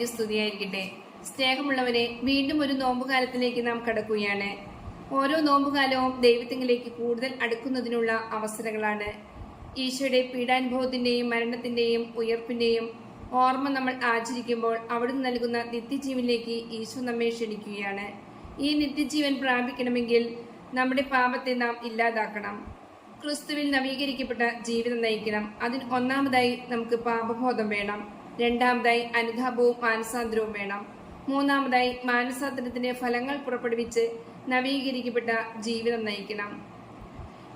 കർത്താവിന്റെ സ്തുതിയായിരിക്കട്ടെ. സ്നേഹമുള്ളവരെ, വീണ്ടും ഒരു നോമ്പുകാലത്തിലേക്ക് നാം കടക്കുകയാണ്. ഓരോ നോമ്പുകാലവും ദൈവത്തിലേക്ക് കൂടുതൽ അടുക്കുന്നതിനുള്ള അവസരങ്ങളാണ്. ഈശോയുടെ പീഡാനുഭവത്തിന്റെയും മരണത്തിന്റെയും ഉയർപ്പിന്റെയും ഓർമ്മ നമ്മൾ ആചരിക്കുമ്പോൾ അവിടുന്ന് നൽകുന്ന നിത്യജീവനിലേക്ക് ഈശോ നമ്മെ ക്ഷണിക്കുകയാണ്. ഈ നിത്യജീവൻ പ്രാപിക്കണമെങ്കിൽ നമ്മുടെ പാപത്തെ നാം ഇല്ലാതാക്കണം. ക്രിസ്തുവിൽ നവീകരിക്കപ്പെട്ട ജീവിതം നയിക്കണം. അതിന് ഒന്നാമതായി നമുക്ക് പാപബോധം വേണം. രണ്ടാമതായി അനുതാപവും മാനസാന്തരവും വേണം. മൂന്നാമതായി മാനസാന്തരത്തിന്റെ ഫലങ്ങൾ പുറപ്പെടുവിച്ച് നവീകരിക്കപ്പെട്ട ജീവിതം നയിക്കണം.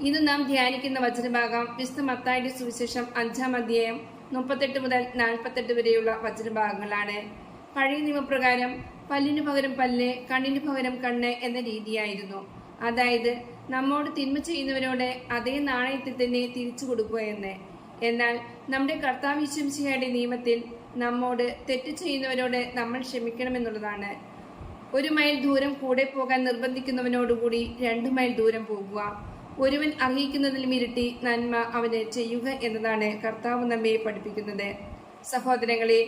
ഇന്ന് നാം ധ്യാനിക്കുന്ന വചനഭാഗം വിശുദ്ധ മത്തായിയുടെ സുവിശേഷം 5-ാം അധ്യായം 38 മുതൽ 48 വരെയുള്ള വചനഭാഗങ്ങളാണ്. പഴയ നിയമപ്രകാരം പല്ലിനു പകരം പല്ല്, കണ്ണിനു പകരം കണ്ണ് എന്ന രീതിയായിരുന്നു. അതായത് നമ്മോട് തിന്മ ചെയ്യുന്നവരോട് അതേ നാണയത്തിൽ തന്നെ തിരിച്ചു കൊടുക്കുക എന്ന്. എന്നാൽ നമ്മുടെ കർത്താവ് യേശു മിശിഹായുടെ നിയമത്തിൽ നമ്മോട് തെറ്റ് ചെയ്യുന്നവരോട് നമ്മൾ ക്ഷമിക്കണമെന്നുള്ളതാണ്. 1 മൈൽ ദൂരം കൂടെ പോകാൻ നിർബന്ധിക്കുന്നവനോടുകൂടി 2 മൈൽ ദൂരം പോകുക. ഒരുവൻ അർഹിക്കുന്നതിലും ഇരട്ടി നന്മ അവന് ചെയ്യുക എന്നതാണ് കർത്താവ് നമ്മെ പഠിപ്പിക്കുന്നത്. സഹോദരങ്ങളെ,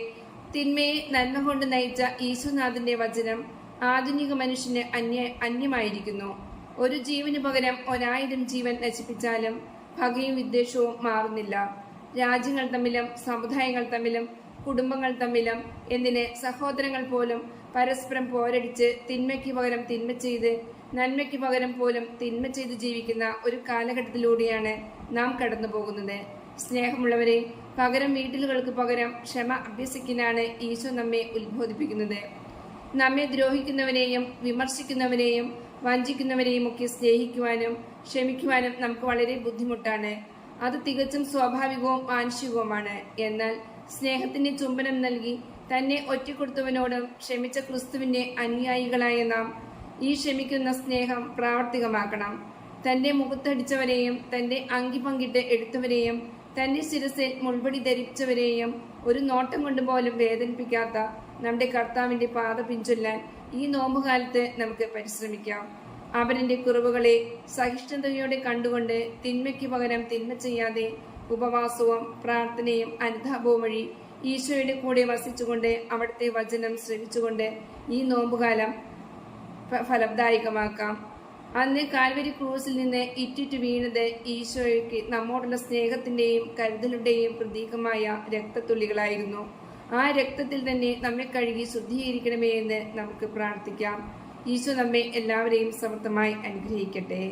തിന്മയെ നന്മ കൊണ്ട് നയിച്ച ഈശോനാഥന്റെ വചനം ആധുനിക മനുഷ്യന് അന്യമായിരിക്കുന്നു. ഒരു ജീവന് പകരം 1000 ജീവൻ നശിപ്പിച്ചാലും പകയും വിദ്വേഷവും മാറുന്നില്ല. രാജ്യങ്ങൾ തമ്മിലും സമുദായങ്ങൾ തമ്മിലും കുടുംബങ്ങൾ തമ്മിലും എന്തിന് സഹോദരങ്ങൾ പോലും പരസ്പരം പോരടിച്ച് തിന്മയ്ക്ക് പകരം തിന്മ ചെയ്ത് നന്മയ്ക്ക് പകരം പോലും തിന്മ ചെയ്ത് ജീവിക്കുന്ന ഒരു കാലഘട്ടത്തിലൂടെയാണ് നാം കടന്നു പോകുന്നത്. സ്നേഹമുള്ളവരെ, പകരം വീട്ടിലുകൾക്ക് പകരം ക്ഷമ അഭ്യസിക്കാനാണ് ഈശോ നമ്മെ ഉത്ബോധിപ്പിക്കുന്നത്. നമ്മെ ദ്രോഹിക്കുന്നവരെയും വിമർശിക്കുന്നവരെയും വഞ്ചിക്കുന്നവരെയും ഒക്കെ സ്നേഹിക്കുവാനും ക്ഷമിക്കുവാനും നമുക്ക് വളരെ ബുദ്ധിമുട്ടാണ്. അത് തികച്ചും സ്വാഭാവികവും മാനുഷികവുമാണ്. എന്നാൽ സ്നേഹത്തിന്റെ ചുംബനം നൽകി തന്നെ ഒറ്റക്കൊടുത്തവനോടും ക്ഷമിച്ച ക്രിസ്തുവിന്റെ അനുയായികളായ നാം ഈ ക്ഷമിക്കുന്ന സ്നേഹം പ്രാവർത്തികമാക്കണം. തന്റെ മുഖത്തടിച്ചവരെയും തന്റെ അങ്കി പങ്കിട്ട് എടുത്തവരെയും തന്റെ ശിരസിൽ മുൾപടി ധരിച്ചവരെയും ഒരു നോട്ടം കൊണ്ട് പോലും വേദനിപ്പിക്കാത്ത നമ്മുടെ കർത്താവിന്റെ പാത പിൻചൊല്ലാൻ ഈ നോമ്പുകാലത്ത് നമുക്ക് പരിശ്രമിക്കാം. അവന്റെ കുറവുകളെ സഹിഷ്ണുതയോടെ കണ്ടുകൊണ്ട് തിന്മയ്ക്ക് പകരം തിന്മ ചെയ്യാതെ ഉപവാസവും പ്രാർത്ഥനയും അനുതാപവും വഴി ഈശോയുടെ കൂടെ വസിച്ചുകൊണ്ട് അവിടുത്തെ വചനം ശ്രവിച്ചുകൊണ്ട് ഈ നോമ്പുകാലം ഫലദായകമാക്കാം. അന്ന് കാൽവരി ക്രൂസിൽ നിന്ന് ഇറ്റിറ്റ് വീണത് ഈശോയ്ക്ക് നമ്മോടുള്ള സ്നേഹത്തിന്റെയും കരുതലുടെയും പ്രതീകമായ രക്തത്തുള്ളികളായിരുന്നു. ആ രക്തത്തിൽ തന്നെ നമ്മെ കഴുകി ശുദ്ധീകരിക്കണമേ എന്ന് നമുക്ക് പ്രാർത്ഥിക്കാം. ഈശോ നമ്മെ എല്ലാവരെയും സമർത്ഥമായി അനുഗ്രഹിക്കട്ടെ.